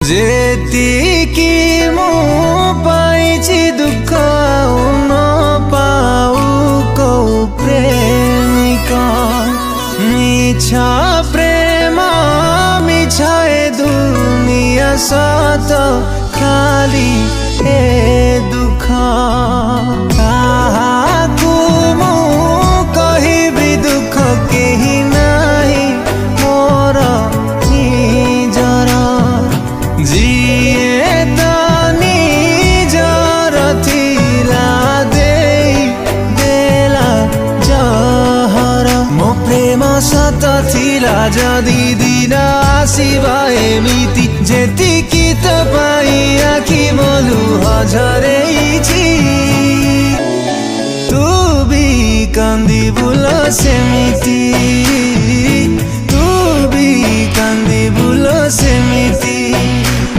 जेतिकी मु पाइछि दुख न पाऊ को प्रेमिका मिछा प्रेम मिछा दुनिया सत खाली ए दुख काहाकू मु कहिबी दुख केही नाही मोर निजर जिए त निजर थिला देला जहर मो प्रेम सत थिला जदि दिन आसिबा एमिति जेतिकी तपाई आखि मोलु हझरेछि तू भी कांदी बुल सेमिति।